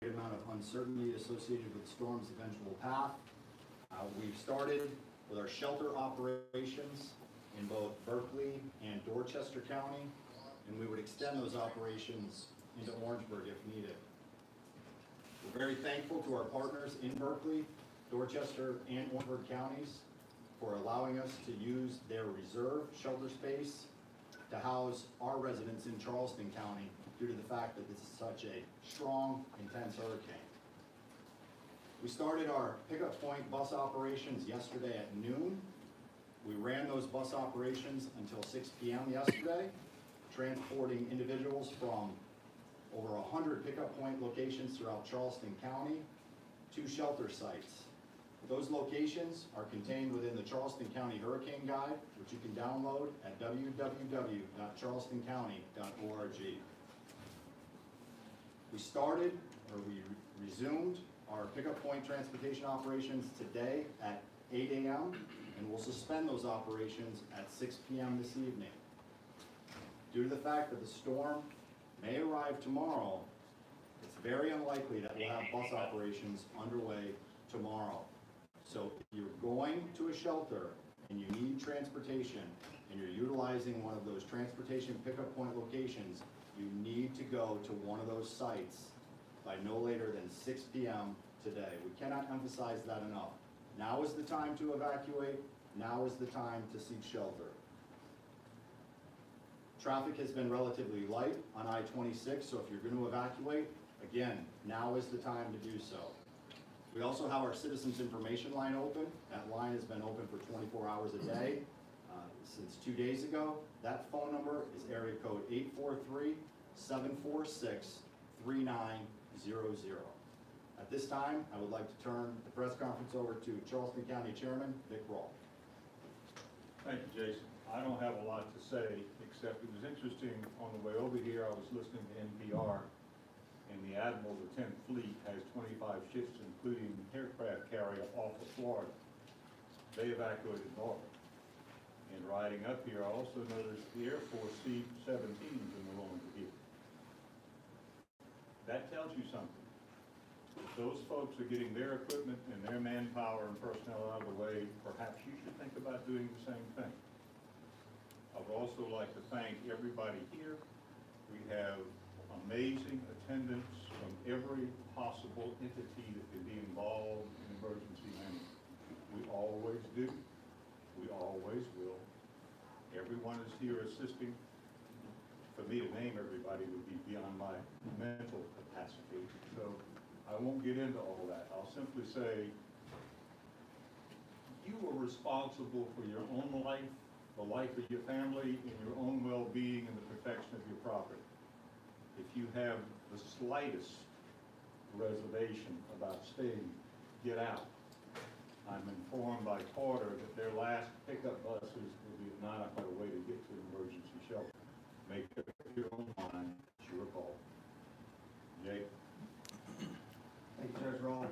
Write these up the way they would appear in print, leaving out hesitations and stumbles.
amount of uncertainty associated with the storm's eventual path. We've started with our shelter operations in both Berkeley and Dorchester County, and we would extend those operations into Orangeburg if needed. We're very thankful to our partners in Berkeley, Dorchester, and Orangeburg counties for allowing us to use their reserve shelter space to house our residents in Charleston County due to the fact that this is such a strong, intense hurricane. We started our pickup point bus operations yesterday at noon. We ran those bus operations until 6 p.m. yesterday, transporting individuals from over 100 pickup point locations throughout Charleston County to shelter sites. Those locations are contained within the Charleston County Hurricane Guide, which you can download at www.charlestoncounty.org. We resumed our pickup point transportation operations today at 8 a.m. and we'll suspend those operations at 6 p.m. this evening. Due to the fact that the storm may arrive tomorrow, it's very unlikely that we'll have bus operations underway tomorrow. So if you're going to a shelter and you need transportation and you're utilizing one of those transportation pickup point locations, you need to go to one of those sites by no later than 6 p.m. today. We cannot emphasize that enough. Now is the time to evacuate. Now is the time to seek shelter. Traffic has been relatively light on I-26, so if you're going to evacuate, again, now is the time to do so. We also have our Citizens Information Line open. That line has been open for 24 hours a day since 2 days ago. That phone number is area code 843-746-3900. At this time, I would like to turn the press conference over to Charleston County Chairman Vic Rawl. Thank you, Jason. I don't have a lot to say, except it was interesting on the way over here. I was listening to NPR, and the Admiral of the 10th Fleet has 25 ships, including aircraft carrier off of Florida. They evacuated Norfolk. And riding up here, I also noticed the Air Force C-17s in the rolling here. That tells you something. If those folks are getting their equipment and their manpower and personnel out of the way, perhaps you should think about doing the same thing. I would also like to thank everybody here. We have amazing attendance from every possible entity that can be involved in emergency management. We always do. We always will. Everyone is here assisting. For me to name everybody would be beyond my mental capacity. So I won't get into all that. I'll simply say you are responsible for your own life, the life of your family, and your own well-being and the protection of your property. If you have the slightest reservation about staying, get out. I'm informed by Porter that their last pickup buses will be at 9 o'clock way to get to an emergency shelter. Make up your own mind. It's your call. Jay? Thank you, Judge Rawl.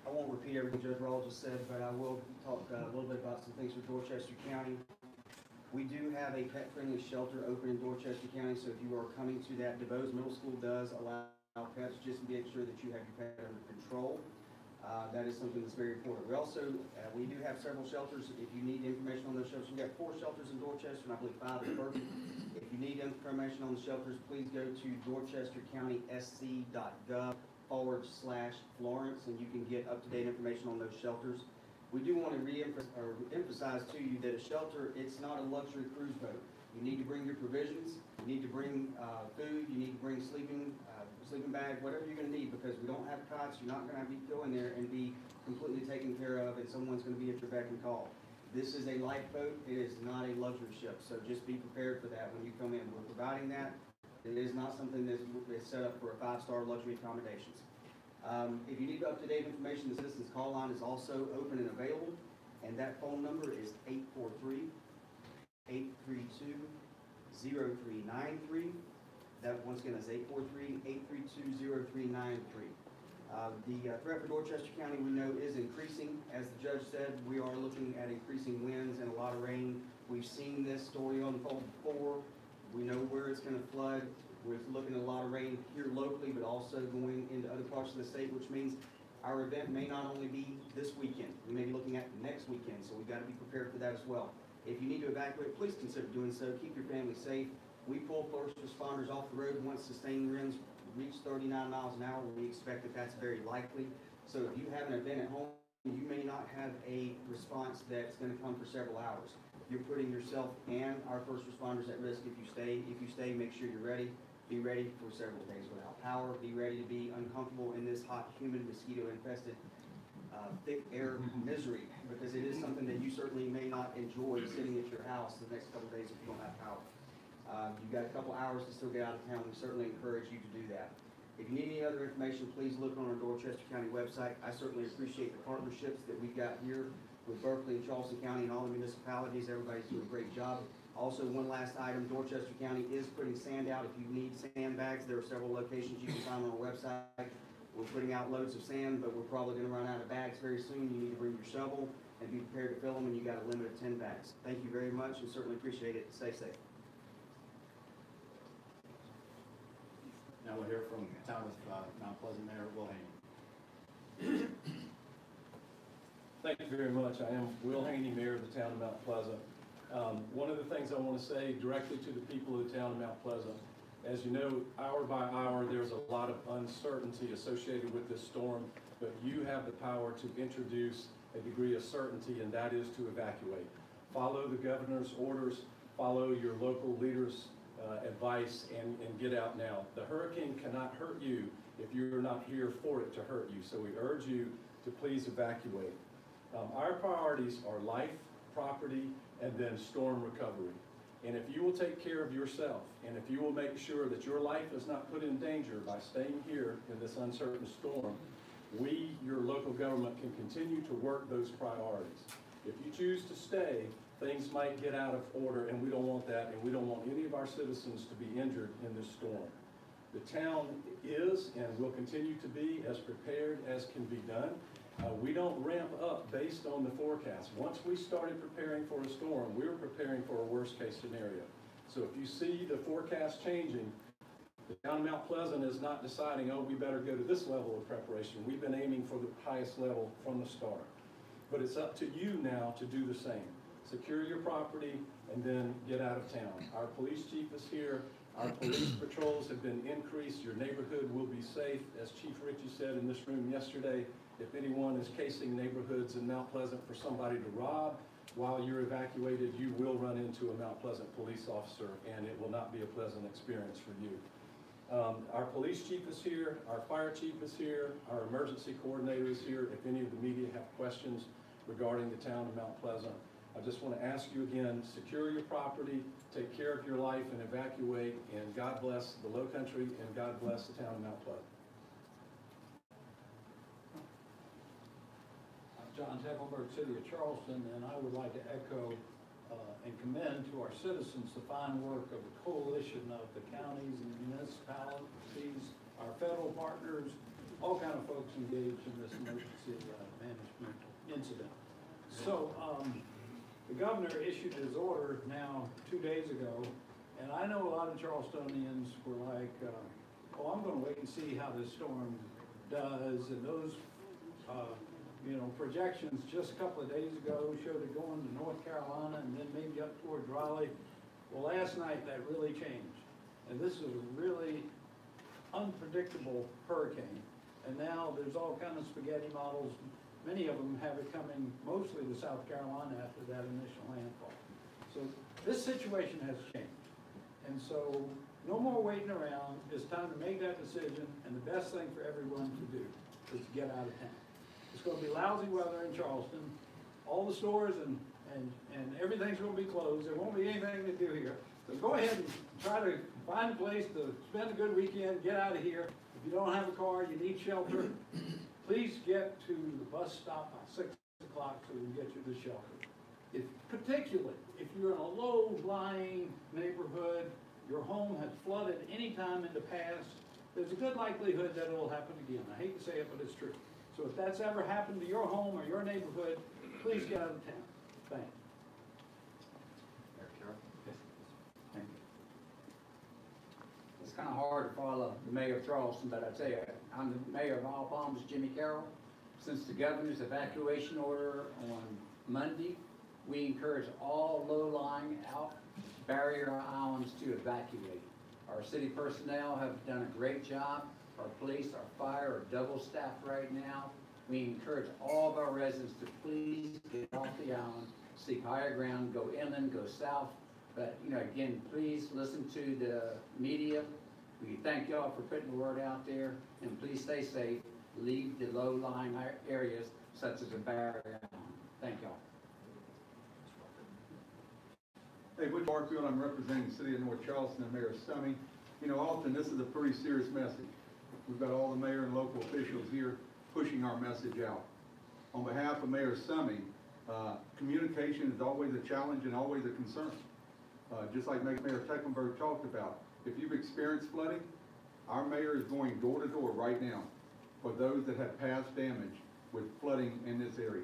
I won't repeat everything Judge Rawl just said, but I will talk a little bit about some things for Dorchester County. We do have a pet-friendly shelter open in Dorchester County, so if you are coming to that, DeVos Middle School does allow pets, just make sure that you have your pet under control. That is something that's very important. We also, we do have several shelters. If you need information on those shelters, we have 4 shelters in Dorchester, and I believe 5 in Berkeley. If you need information on the shelters, please go to dorchestercountysc.gov/Florence, and you can get up-to-date information on those shelters. We do want to emphasize to you that a shelter, it's not a luxury cruise boat. You need to bring your provisions, you need to bring food, you need to bring sleeping bag, whatever you're going to need, because we don't have cots. You're not going to go in there and be completely taken care of, and someone's going to be at your beck and call. This is a lifeboat. It is not a luxury ship, so just be prepared for that when you come in. We're providing that. It is not something that is set up for a 5-star luxury accommodations. If you need up-to-date information, the Citizens Call Line is also open and available, and that phone number is 843-832-0393. That, once again, is 843-832-0393. The threat for Dorchester County, we know, is increasing. As the judge said, we are looking at increasing winds and a lot of rain. We've seen this story unfold before. We know where it's going to flood. We're looking at a lot of rain here locally, but also going into other parts of the state, which means our event may not only be this weekend, we may be looking at next weekend, so we've got to be prepared for that as well. If you need to evacuate, please consider doing so. Keep your family safe. We pull first responders off the road once sustained winds reach 39 miles an hour. We expect that that's very likely. So if you have an event at home, you may not have a response that's going to come for several hours. You're putting yourself and our first responders at risk if you stay. If you stay, make sure you're ready. Be ready for several days without power. Be ready to be uncomfortable in this hot, humid, mosquito-infested, thick air misery, because it is something that you certainly may not enjoy sitting at your house the next couple of days if you don't have power. You've got a couple hours to still get out of town. We certainly encourage you to do that. If you need any other information, please look on our Dorchester County website. I certainly appreciate the partnerships that we've got here with Berkeley and Charleston County and all the municipalities. Everybody's doing a great job. Also, one last item, Dorchester County is putting sand out. If you need sandbags, there are several locations you can find on our website. We're putting out loads of sand, but we're probably going to run out of bags very soon. You need to bring your shovel and be prepared to fill them, and you got a limit of 10 bags. Thank you very much, and certainly appreciate it. Stay safe. Now we'll hear from Town of Mount Pleasant Mayor Will Haney. Thank you very much. I am Will Haney, Mayor of the Town of Mount Pleasant. One of the things I want to say directly to the people of the Town of Mount Pleasant, as you know, hour by hour, there's a lot of uncertainty associated with this storm, but you have the power to introduce a degree of certainty, and that is to evacuate. Follow the governor's orders, follow your local leaders' advice, and get out now. The hurricane cannot hurt you if you're not here for it to hurt you, so we urge you to please evacuate. Our priorities are life, property, and then storm recovery. And if you will take care of yourself, and if you will make sure that your life is not put in danger by staying here in this uncertain storm, we, your local government, can continue to work those priorities. If you choose to stay, things might get out of order, and we don't want that, and we don't want any of our citizens to be injured in this storm. The town is and will continue to be as prepared as can be done. We don't ramp up based on the forecast. Once we started preparing for a storm, we were preparing for a worst case scenario. So if you see the forecast changing, the town of Mount Pleasant is not deciding, oh, we better go to this level of preparation. We've been aiming for the highest level from the start. But it's up to you now to do the same. Secure your property and then get out of town. Our police chief is here. Our police patrols have been increased. Your neighborhood will be safe. As Chief Ritchie said in this room yesterday, if anyone is casing neighborhoods in Mount Pleasant for somebody to rob while you're evacuated, you will run into a Mount Pleasant police officer, and it will not be a pleasant experience for you. Our police chief is here, our fire chief is here, our emergency coordinator is here. If any of the media have questions regarding the town of Mount Pleasant, I just want to ask you again, secure your property, take care of your life, and evacuate, and God bless the Low Country, and God bless the town of Mount Pleasant. John Tekelberg, City of Charleston, and I would like to echo and commend to our citizens the fine work of the coalition of the counties and municipalities, our federal partners, all kind of folks engaged in this emergency management incident. So the governor issued his order now 2 days ago, and I know a lot of Charlestonians were like, oh, I'm going to wait and see how this storm does, and those projections just a couple of days ago showed it going to North Carolina and then maybe up toward Raleigh. Well, last night that really changed. And this is a really unpredictable hurricane. And now there's all kinds of spaghetti models. Many of them have it coming mostly to South Carolina after that initial landfall. So this situation has changed. And so no more waiting around. It's time to make that decision. And the best thing for everyone to do is to get out of town. It's going to be lousy weather in Charleston. All the stores and everything's going to be closed. There won't be anything to do here. So go ahead and try to find a place to spend a good weekend. Get out of here. If you don't have a car, you need shelter. Please get to the bus stop by 6 o'clock so we can get you to shelter. Particularly if you're in a low-lying neighborhood, your home has flooded any time in the past, there's a good likelihood that it will happen again. I hate to say it, but it's true. So if that's ever happened to your home or your neighborhood, please get out of town. Thank you. Mayor Carroll? Thank you. it's kind of hard to follow the mayor of Charleston, but I tell you, I'm the mayor of Isle Palms, Jimmy Carroll. Since the governor's evacuation order on Monday, we encourage all low-lying out barrier islands to evacuate. Our city personnel have done a great job. Our police, our fire are double-staffed right now. We encourage all of our residents to please get off the island, seek higher ground, go inland, go south. But, you know, again, please listen to the media. We thank y'all for putting the word out there, and please stay safe. Leave the low-lying areas such as a barrier island. Thank y'all. Hey, Butch Barfield, I'm representing the city of North Charleston and Mayor Summy. You know, often this is a pretty serious message. We've got all the mayor and local officials here pushing our message out. On behalf of Mayor Summy, communication is always a challenge and always a concern. Just like Mayor Tecklenburg talked about, if you've experienced flooding, our mayor is going door to door right now for those that have past damage with flooding in this area.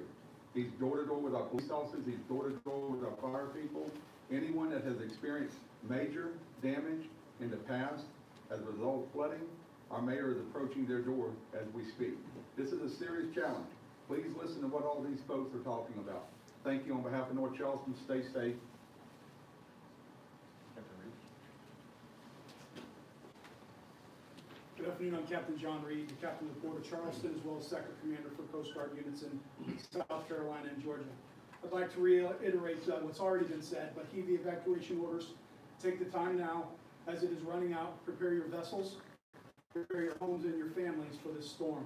He's door to door with our police officers, he's door to door with our fire people. Anyone that has experienced major damage in the past as a result of flooding, our mayor is approaching their door as we speak. This is a serious challenge. Please listen to what all these folks are talking about. Thank you on behalf of North Charleston. Stay safe. Good afternoon, I'm Captain John Reed, the captain of the Port of Charleston, as well as second commander for Coast Guard units in South Carolina and Georgia. I'd like to reiterate what's already been said, but heed the evacuation orders. Take the time now, as it is running out. Prepare your vessels, prepare your homes and your families for this storm.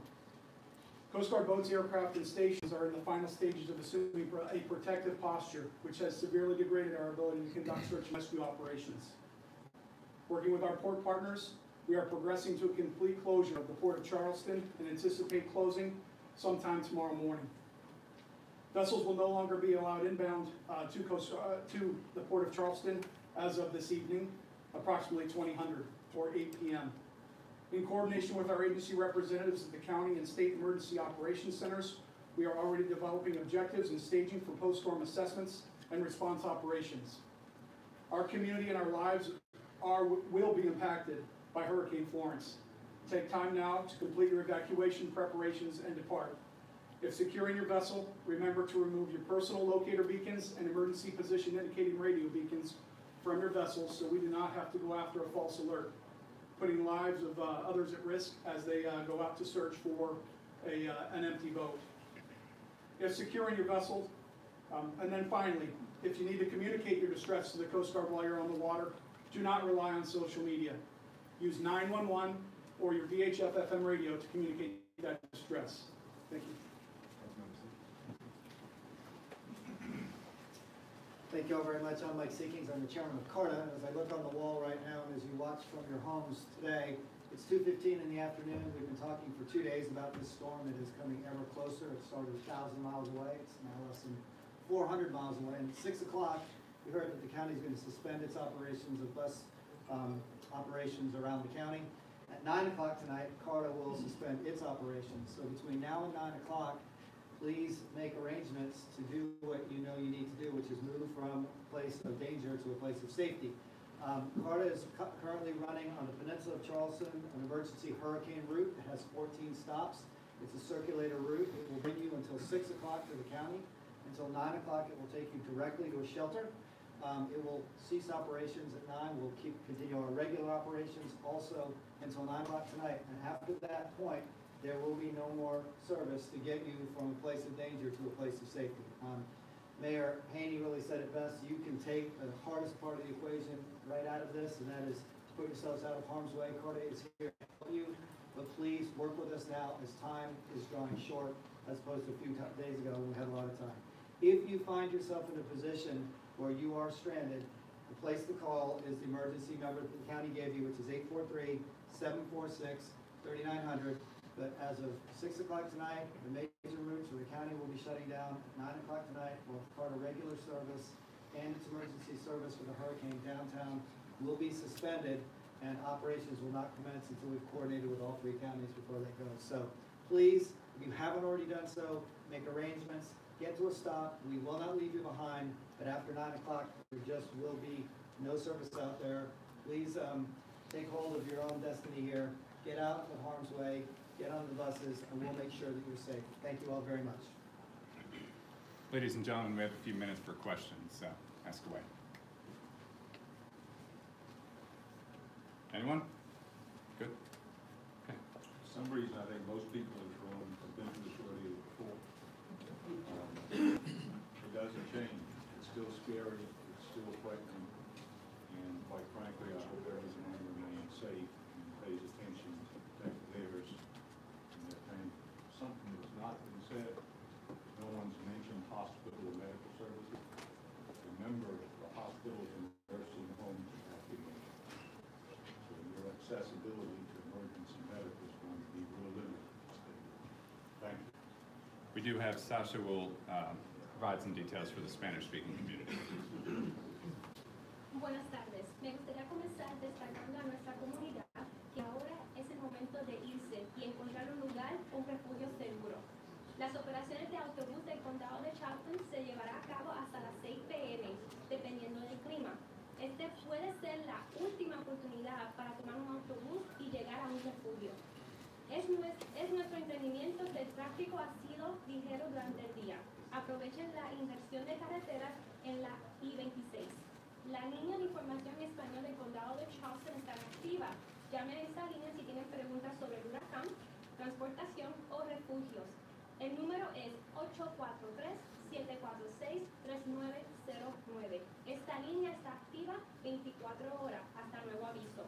Coast Guard boats, aircraft, and stations are in the final stages of assuming a protective posture, which has severely degraded our ability to conduct search and rescue operations. Working with our port partners, we are progressing to a complete closure of the Port of Charleston and anticipate closing sometime tomorrow morning. Vessels will no longer be allowed inbound to the Port of Charleston as of this evening, approximately 2000 or 8 p.m. In coordination with our agency representatives at the county and state emergency operations centers, we are already developing objectives and staging for post-storm assessments and response operations. Our community and our lives will be impacted by Hurricane Florence. Take time now to complete your evacuation preparations and depart. If securing your vessel, remember to remove your personal locator beacons and emergency position indicating radio beacons from your vessel so we do not have to go after a false alert, putting lives of others at risk as they go out to search for an empty boat. If securing your vessel, and then finally, if you need to communicate your distress to the Coast Guard while you're on the water, do not rely on social media. Use 911 or your VHF FM radio to communicate that distress. Thank you. Thank you all very much. I'm Mike Seekings. I'm the chairman of CARTA. As I look on the wall right now, and as you watch from your homes today, it's 2:15 in the afternoon. We've been talking for 2 days about this storm that is coming ever closer. It started 1,000 miles away. It's now less than 400 miles away. And at 6 o'clock, we heard that the county is going to suspend its operations of bus operations around the county. At 9 o'clock tonight, CARTA will suspend its operations. So between now and 9 o'clock, please make arrangements to do what you know you need to do, which is move from a place of danger to a place of safety. CARTA is currently running on the peninsula of Charleston an emergency hurricane route. It has 14 stops. It's a circulator route. It will bring you until 6 o'clock to the county. Until 9 o'clock, it will take you directly to a shelter. It will cease operations at 9. We'll continue our regular operations also until 9 o'clock tonight. And after that point, there will be no more service to get you from a place of danger to a place of safety. Mayor Haney really said it best. You can take the hardest part of the equation right out of this, and that is to put yourselves out of harm's way. CARTA is here to help you, but please work with us now as time is drawing short, as opposed to a few days ago when we had a lot of time. If you find yourself in a position where you are stranded, the place to call is the emergency number that the county gave you, which is 843-746-3900. But as of 6 o'clock tonight, the major routes for the county will be shutting down. At 9 o'clock tonight, both CARTA regular service and its emergency service for the hurricane downtown will be suspended, and operations will not commence until we've coordinated with all 3 counties before that goes. So please, if you haven't already done so, make arrangements, get to a stop. We will not leave you behind, but after 9 o'clock, there just will be no service out there. Please take hold of your own destiny here, get out of harm's way, get on the buses, and we'll make sure that you're safe. Thank you all very much. Ladies and gentlemen, we have a few minutes for questions, so ask away. Anyone? Good? Okay. For some reason, I think most people in this room have been to the rodeo before. It doesn't change. It's still scary, it's still frightening, and quite frankly, I hope everyone remains safe and pays attention to protect theirs and their family. Something that's not been said, no one's mentioned hospital or medical services. Remember, the hospitals and nursing homes have to be. So your accessibility to emergency medical is going to be real limited. Thank you. We do have, Sasha will provide some details for the Spanish-speaking community. Buenas tardes. Me gustaría comenzar destacando a nuestra comunidad que ahora es el momento de irse y encontrar un lugar, un refugio seguro. Las operaciones de autobús del condado de Charleston se llevará a cabo hasta las 6 p.m., dependiendo del clima. Este puede ser la última oportunidad para tomar un autobús y llegar a un refugio. Es nuestro entendimiento que el tráfico ha sido ligero durante el día. Aprovechen la inversión de carreteras en la I-26. La línea de información en español del condado de Charleston está activa. Llamen a esta línea si tienen preguntas sobre el huracán, transportación o refugios. El número es 843-746-3909. Esta línea está activa 24 horas hasta nuevo aviso.